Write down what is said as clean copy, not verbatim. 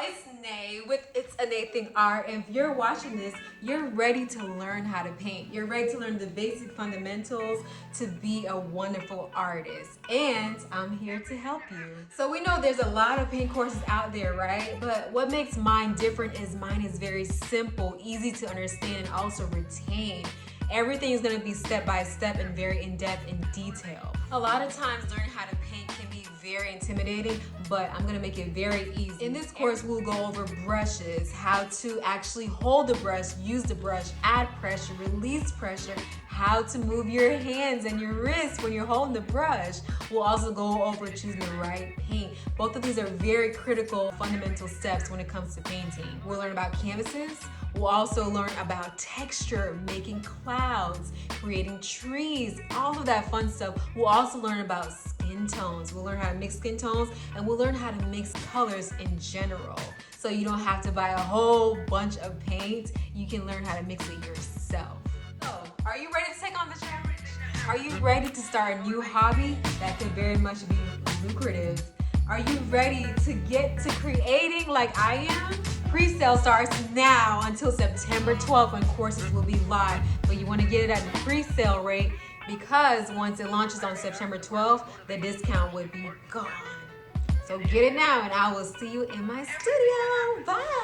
it's Nay with It's a Nay Thing Art. And if you're watching this, you're ready to learn how to paint. You're ready to learn the basic fundamentals to be a wonderful artist. And I'm here to help you. So we know there's a lot of paint courses out there, right? But what makes mine different is mine is very simple, easy to understand, and also retain. Everything is going to be step by step and very in-depth and detail. A lot of times learning how to paint can be very intimidating, but I'm going to make it very easy. In this course, we'll go over brushes, how to actually hold the brush, use the brush, add pressure, release pressure, how to move your hands and your wrists when you're holding the brush. We'll also go over choosing the right paint. Both of these are very critical, fundamental steps when it comes to painting. We'll learn about canvases. We'll also learn about texture, making clouds, creating trees, all of that fun stuff. We'll also learn about skin tones. We'll learn how to mix skin tones, and we'll learn how to mix colors in general. So you don't have to buy a whole bunch of paint. You can learn how to mix it yourself. So, are you ready to take on the challenge? Are you ready to start a new hobby that could very much be lucrative? Are you ready to get to creating like I am? Pre-sale starts now until September 12th when courses will be live, but you want to get it at the pre-sale rate because once it launches on September 12th, the discount would be gone. So get it now and I will see you in my studio. Bye.